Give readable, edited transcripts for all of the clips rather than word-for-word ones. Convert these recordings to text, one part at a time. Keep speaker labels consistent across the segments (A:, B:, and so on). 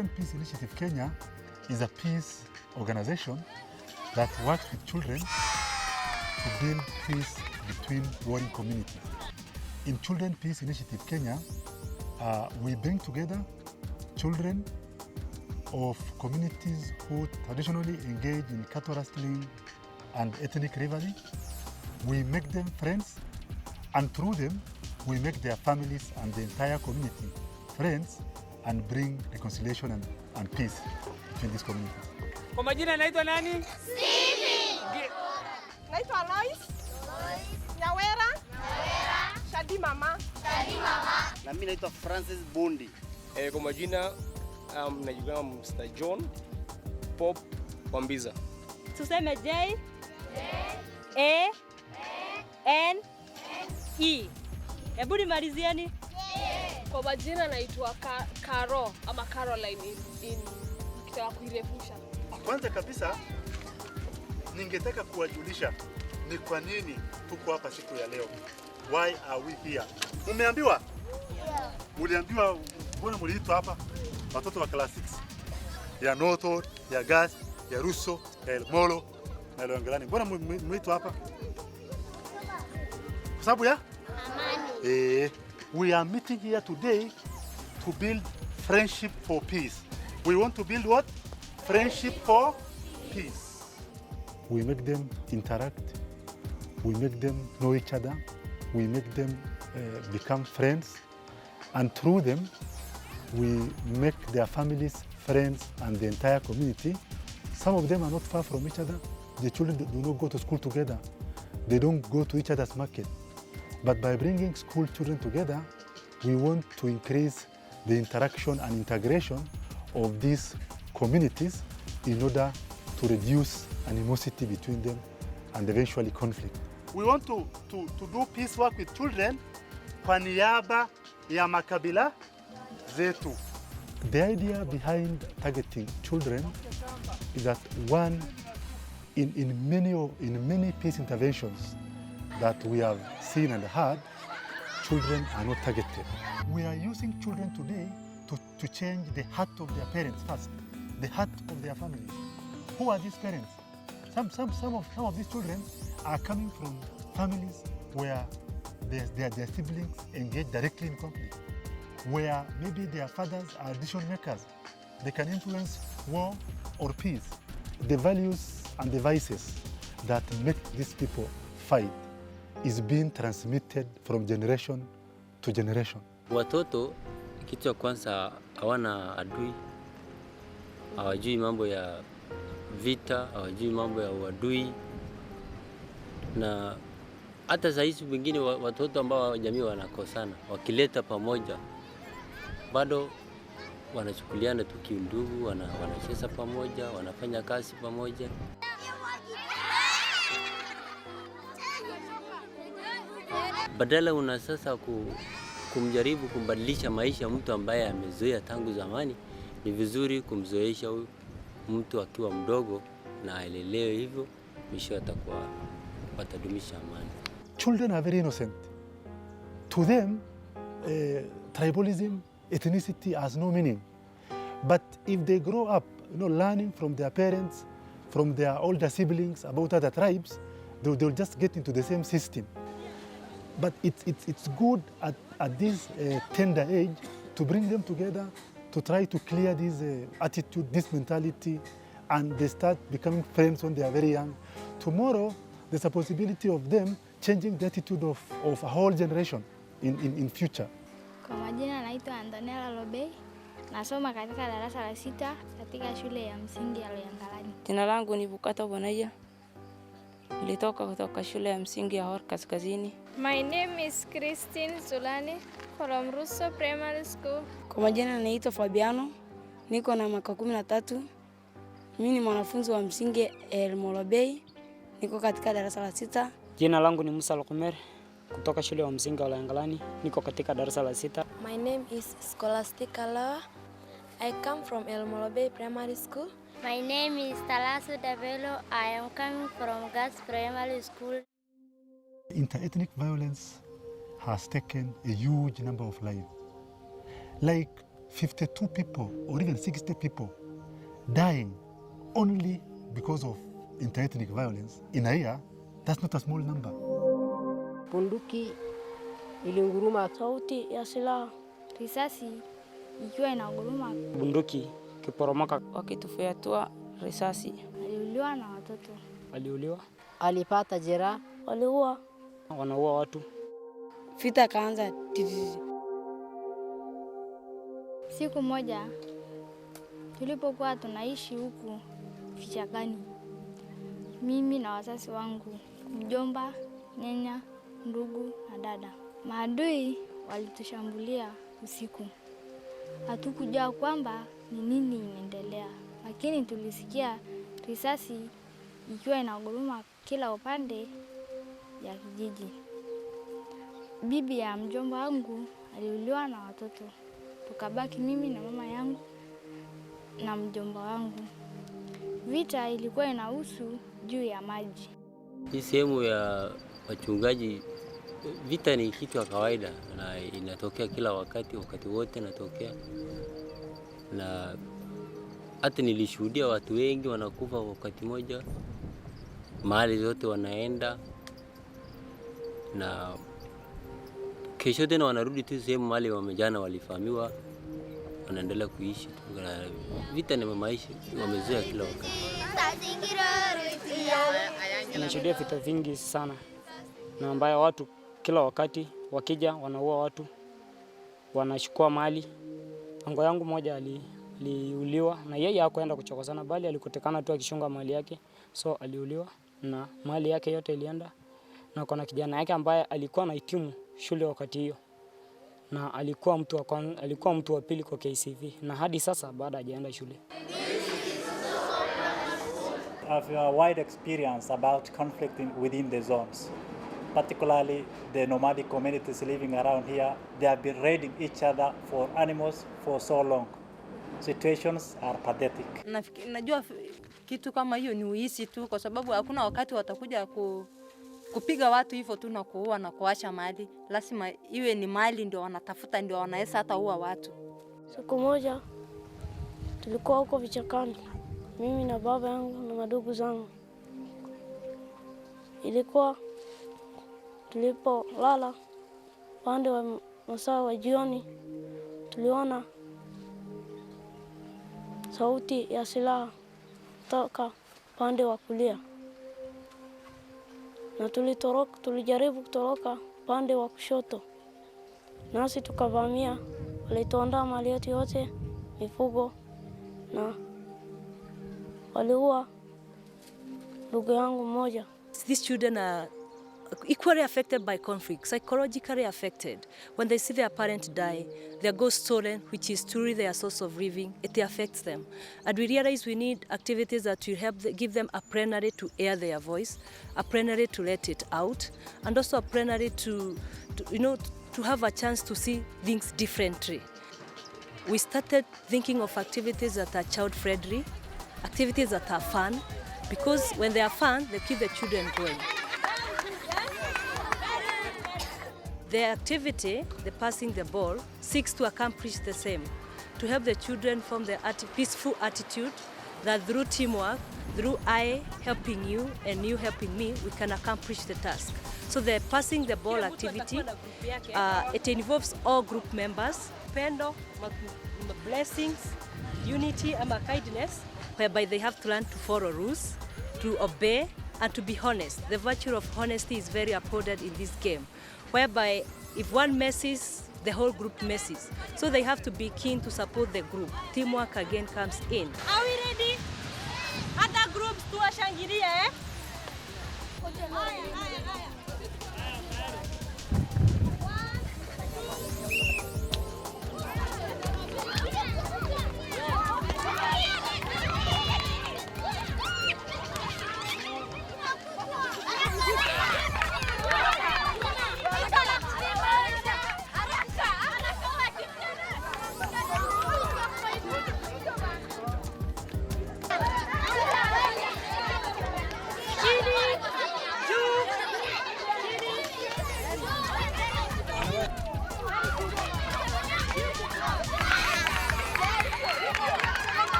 A: Children Peace Initiative Kenya is a peace organization that works with children to build peace between warring communities. In Children Peace Initiative Kenya, we bring together children of communities who traditionally engage in cattle rustling and ethnic rivalry. We make them friends, and through them, we make their families and the entire community friends and bring reconciliation and peace between these communities.
B: Kwa majina naitwa nani?
C: Stevie. Naitwa Lois. Nyawera. Shadi mama.
D: Na mimi naitwa Francis Bundi.
B: Kwa majina najulikana Mr. John Pop Wambiza.
E: Tuseme J A N E. Hebu nimalizieni.
C: Kwa majina naitwa Caro ama Caroline in kitaka kuirefusha.
A: Kwanza kabisa ningetaka kuwajulisha ni kwa nini tuko hapa siku ya leo. Why are we here? Umeambiwa? Yeah. Uliambiwa mbona mliitwa hapa? Watoto wa class 6 ya Noto, ya Gas, ya Russo, ya Molo na Loiyangalani. Mbona mliitwa hapa? Kwa sababu ya amani. We are meeting here today to build friendship for peace. We want to build what? Friendship for peace. We make them interact. We make them know each other. We make them become friends. And through them, we make their families friends and the entire community. Some of them are not far from each other. The children do not go to school together. They don't go to each other's market. But by bringing school children together, we want to increase the interaction and integration of these communities in order to reduce animosity between them and eventually conflict. We want to do peace work with children kwa niaba ya makabila zetu. The idea behind targeting children is that one, in many peace interventions that we have seen and heard, children are not targeted. We are using children today to change the heart of their parents first, the heart of their families. Who are these parents? Some of these children are coming from families where their siblings engage directly in conflict, where maybe their fathers are decision makers. They can influence war or peace. The values and the vices that make these people fight is being transmitted from generation to generation.
F: Watoto kitu ya kwanza hawana adui, hawajui mambo ya vita, hawajui mambo ya uadui, na hata saizi wengine watoto ambao jamii wanakosana wakileta pamoja bado wanachukuliana tu kiundugu, wanacheza pamoja, wanafanya kazi pamoja. Badala una sasa kumjaribu kumbadilisha maisha mtu ambaye amezoea tangu zamani, ni vizuri kumzoesha huyu mtu akiwa mdogo na aelelewe hivyo, mwisho watadumisha amani.
A: Children are very innocent. To them, tribalism, ethnicity has no meaning. But if they grow up, learning from their parents, from their older siblings about other tribes, they'll just get into the same system. But it's good at this tender age to bring them together, to try to clear this attitude, this mentality, and they start becoming friends when they are very young. Tomorrow, there's a possibility of them changing the attitude of a whole generation in future.
G: Kwa majina naitwa Antonella Lobei, nasoma katika darasa la 6 katika shule ya msingi ya Loiyangalani.
H: Jina langu ni Bukata Bonaya. Nilitoka kutoka shule ya msingi ya Hor Kaskazini.
I: My name is Christine Zulani from Russo Primary School.
H: Kwa majina naitwa Fabiano, niko na miaka 13. Mimi ni mwanafunzi wa msingi Molo Bay, niko katika darasa la 6.
J: Jina langu ni Musa Lukumer kutoka shule ya msingi ya Loiyangalani, niko katika darasa la 6.
K: My name is Scholastica Lawa. I come from Molo Bay Primary School.
L: My name is Talaso Davelo. I am coming from Gas Primary School.
A: Interethnic violence has taken a huge number of lives. Like 52 people or even 60 people dying only because of interethnic violence in a year, that's not a small number.
H: Bunduki ilinguruma,
G: sauti ya silaha, risasi ikiwa inaguruma,
J: bunduki kiporomoka,
H: wakitufiatua risasi.
G: Aliuliwa na watoto.
J: Aliuliwa.
H: Alipata jeraha.
G: Waliua.
J: Wanaua watu.
H: Vita kaanza.
G: Siku moja tulipokuwa tunaishi huku vichakani, mimi na wazazi wangu, mjomba, nyanya, ndugu na dada, maadui walitushambulia usiku. Hatukujua kwamba ni nini inaendelea, lakini tulisikia risasi ikiwa inaguruma kila upande ya kijiji. Bibi ya mjomba wangu aliuliwa na watoto. Tukabaki mimi na mama yangu na mjomba wangu. Vita ilikuwa inahusu juu ya maji.
F: Hii sehemu ya wachungaji, vita ni kitu ya kawaida na inatokea kila wakati wote inatokea. Na hata nilishuhudia watu wengi wanakufa wakati moja, mahali zote wanaenda, na kesho tena wanarudi tu sehemu mahali wamejana walifahamiwa, wanaendelea kuishi. Vita ni maisha, wamezoea kila wakati.
J: Tunashuhudia vita vingi sana, na ambayo watu kila wakati wakija wanaua watu, wanachukua mali. Ango yangu moja aliuliwa, na yeye hakuenda kuchokozana, bali alikutekana tu akishunga mali yake, so aliuliwa na mali yake yote ilienda. Na kuna kijana yake ambaye alikuwa anahitimu shule wakati hiyo, na alikuwa mtu wa pili kwa KCV, na hadi sasa baada hajaenda shule.
M: I have a wide experience about conflict within the zones, particularly the nomadic communities living around here. They have been raiding each other for animals for so long. Situations are pathetic.
N: Najua kitu kama hiyo ni uisi tu, kwa sababu hakuna wakati watakuja kupiga watu hivyo tu na kuua na kuacha mali. Lazima iwe ni mali ndio wanatafuta, ndio wanaweza hata ua watu.
G: Siku moja tulikuwa huko vichakani, mimi na baba yangu na madugu zangu. Ilikuwa tulipolala pande wa masaa wa jioni, tuliona sauti ya silaha toka pande wa kulia, na tulijaribu kutoroka pande wa kushoto, nasi tukavamia. Walituondoa mali yetu yote, mifugo, na waliua ndugu yangu mmoja.
O: These children are equally affected by conflict, psychologically affected. When they see their parent die, their go stolen, which is truly their source of living, it affects them. And we realize we need activities that will help give them a plenary to air their voice, a plenary to let it out, and also a plenary to have a chance to see things differently. We started thinking of activities that are child-friendly, activities that are fun, because when they are fun, they keep the children going. The activity, the passing the ball, seeks to accomplish the same, to help the children form the peaceful attitude that through teamwork, through I helping you and you helping me, we can accomplish the task. So the passing the ball activity, it involves all group members, pendo, blessings, unity and kindness, whereby they have to learn to follow rules, to obey and to be honest. The virtue of honesty is very applauded in this game, whereby if one messes, the whole group messes. So they have to be keen to support the group. Teamwork again comes in.
E: Are we ready? Other groups tuwashangilie, eh?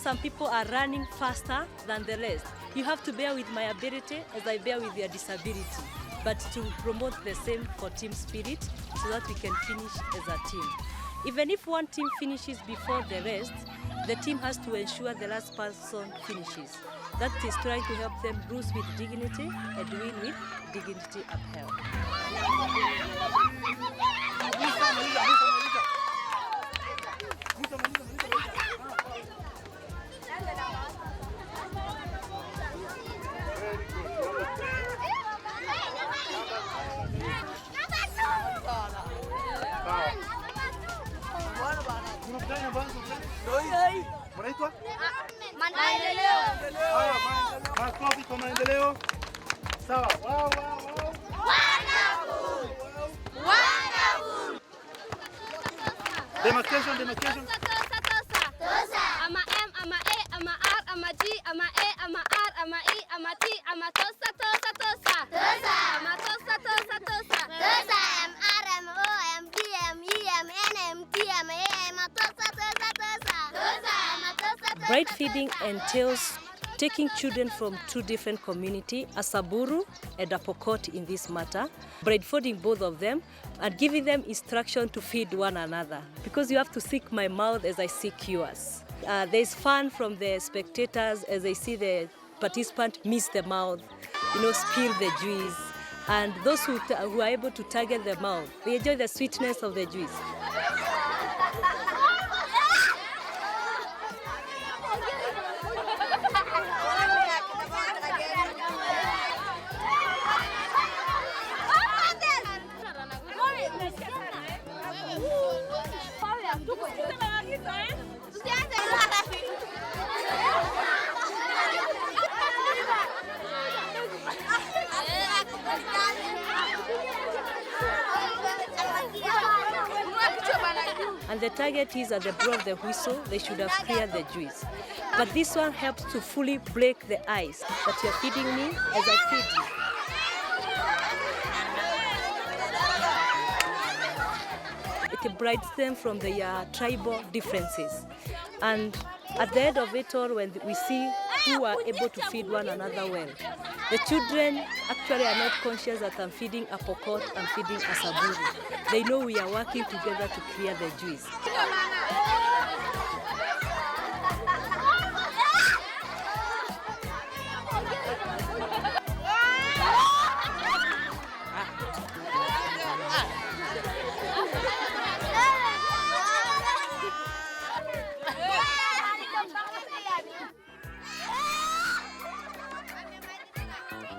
O: some people are running faster than the rest. You have to bear with my ability as I bear with your disability, but to promote the same for team spirit so that we can finish as a team. Even if one team finishes before the rest, the team has to ensure the last person finishes. That is trying to help them bruise with dignity and win with dignity upheld.
A: Mnaitwa?
E: Maendeleo.
A: Makofi kwa maendeleo. Sawa. Wow.
E: Wonderful.
A: Demonstration.
C: Tosa. Ama M, ama A, ama R, ama G, ama A, ama R, ama E, ama T, ama tosa.
E: Tosa.
C: Ama tosa.
E: Tosa. M R M O M D M E M N M T M A M tosa.
O: Bride feeding entails taking children from two different communities, a Samburu and a Pokot in this matter, bride feeding both of them and giving them instruction to feed one another, because you have to seek my mouth as I seek yours. There's fun from the spectators as they see the participant miss the mouth, spill the juice, and those who are able to target the mouth, they enjoy the sweetness of the juice. And the target is at the blow of the whistle, they should have cleared the juice. But this one helps to fully break the ice that you're feeding me as I feed you. It brides them from their tribal differences. And at the end of it all, when we see who are able to feed one another well, the children actually are not conscious that I'm feeding a Pokot, I'm feeding a Samburu. They know we are working together to clear the juice.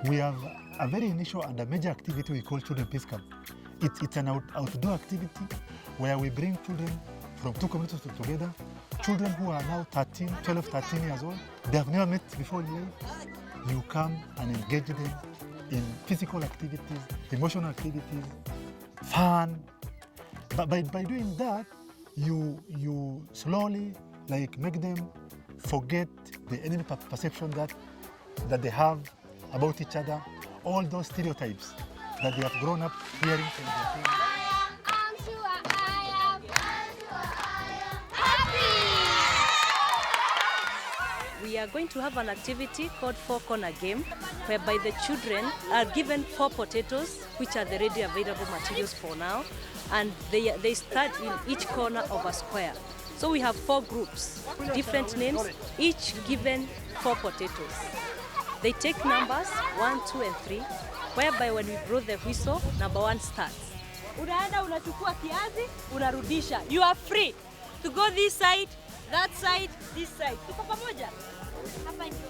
A: We have a very initial and a major activity we call Children Peace Camp. It's an outdoor activity where we bring children from two communities together, children who are now 12, 13 years old. They have never met before in life. You come and engage them in physical activities, emotional activities, fun. But by doing that, you slowly make them forget the enemy perception that they have about each other, all those stereotypes that they have grown up hearing from their parents.
O: We are going to have an activity called Four Corner Game, whereby the children are given 4 potatoes, which are the ready available materials for now, and they start in each corner of a square. So we have 4 groups, different names, each given 4 potatoes. They take numbers 1, 2, and 3, whereby when we blow the whistle, number 1 starts.
E: Unaenda unachukua kiazi, unarudisha. You are free to go this side, that side, this side. Tuko pamoja? Hapa ndio.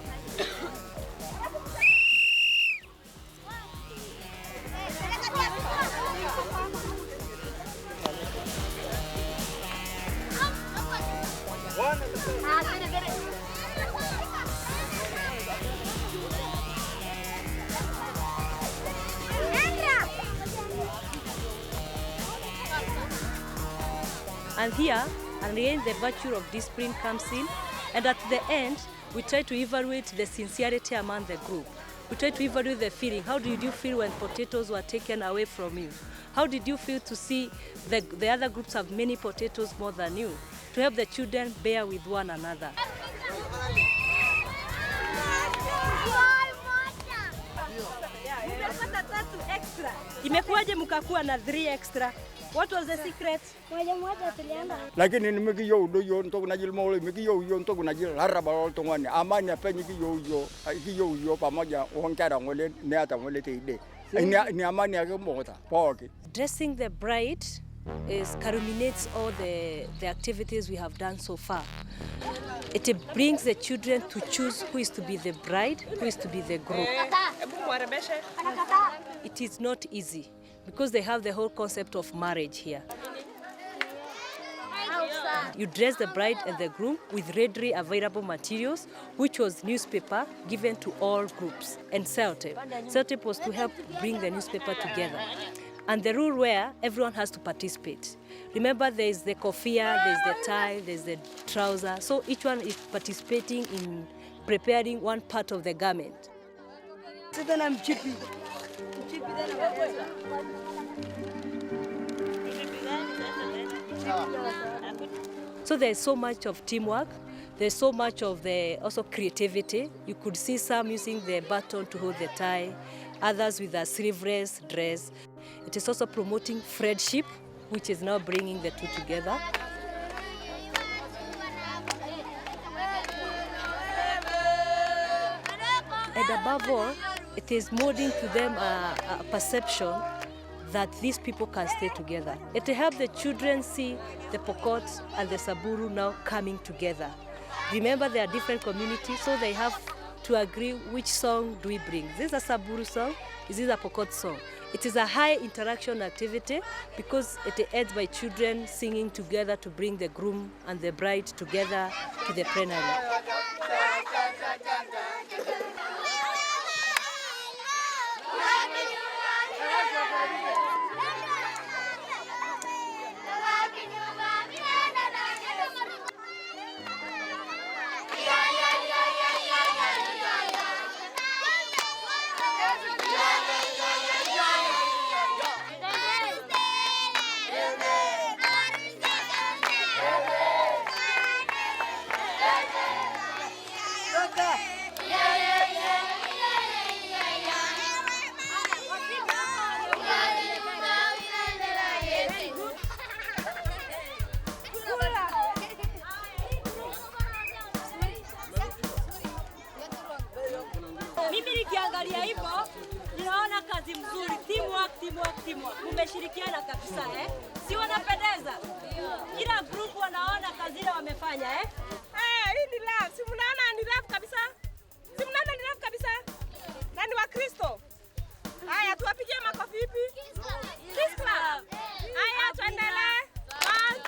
O: And here, and again, the virtue of discipline comes in. And at the end, we try to evaluate the sincerity among the group. We try to evaluate the feeling. How did you feel when potatoes were taken away from you? How did you feel to see the other groups have many potatoes more than you? To help the children bear with one another. Imekuwaje mkakuwa na 3 extra? What was the secret?
C: Moja tulienda.
P: Lakini nimekiyo udo nto kuna jil Molo nimekiyo nto kuna jil laraba to ngani amani apenyi kiyo pamoja wonkara ngole ne ata ngole teide. Ni amani yake mbota poke.
O: Dressing the bride culminates all the activities we have done so far. It brings the children to choose who is to be the bride, who is to be the groom. It is not easy because they have the whole concept of marriage here. You dress the bride and the groom with readily available materials, which was newspaper given to all groups, and sellotape. Sellotape was to help bring the newspaper together. And the rule where everyone has to participate. Remember, there is the kofia, there is the tie, there is the trouser. So each one is participating in preparing one part of the garment. So there's so much of teamwork. There's so much of the also creativity. You could see some using the button to hold the tie, others with a sleeveless dress. It is also promoting friendship, which is now bringing the two together. And above all, it is molding to them a perception that these people can stay together. It helps the children see the Pokot and the Samburu now coming together. Remember, they are different communities, so they have to agree which song do we bring. Is this a Samburu song? Is this a Pokot song? It is a high interaction activity because it ends by children singing together to bring the groom and the bride together to the plenary. Mmeshirikiana kabisa Si wanapendeza? Kila group wanaona kazi ile wamefanya hii ni love. Si mnaona ni love kabisa? Si mnaona ni love kabisa? Na ni wa Kristo. Haya tuwapigie makofi vipi? Kiss club. Haya tuendelee. 1 2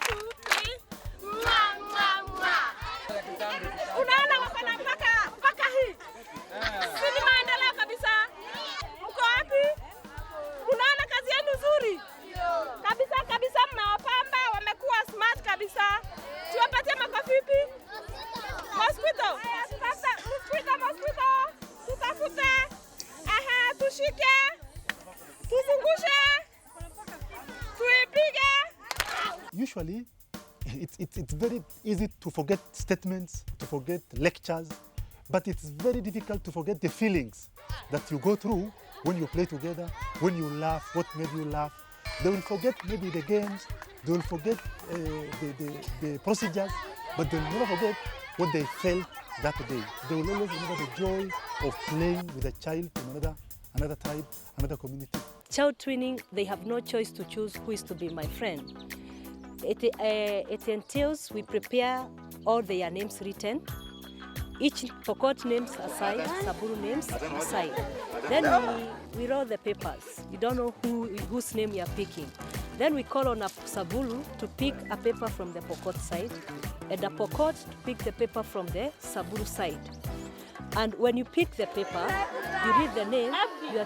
O: 3. Unaona wako na mpaka hii. Si ni maendeleo kabisa? Mko wapi? Unaona kazi yenu nzuri? Kabisa mnawapamba, wamekuwa smart kabisa. Tuwapatie makofi vipi? Mosquito. Mosquito. Tutafute. Tushike. Tuzungushe. Tuipige.
A: Usually, it's very easy to forget statements, to forget lectures, but it's very difficult to forget the feelings that you go through when you play together, when you laugh, what made you laugh. They will forget maybe the games, they will forget the procedures, but they will never forget what they felt that day. They will always remember the joy of playing with a child from another tribe, another community.
O: Child twinning, they have no choice to choose who is to be my friend. It entails we prepare all their names written. Each Pokot names aside, Samburu names aside. Then we roll the papers. You don't know whose name you are picking. Then we call on a Samburu to pick a paper from the Pokot side, and a Pokot to pick the paper from the Samburu side. And when you pick the paper, you read the name, you are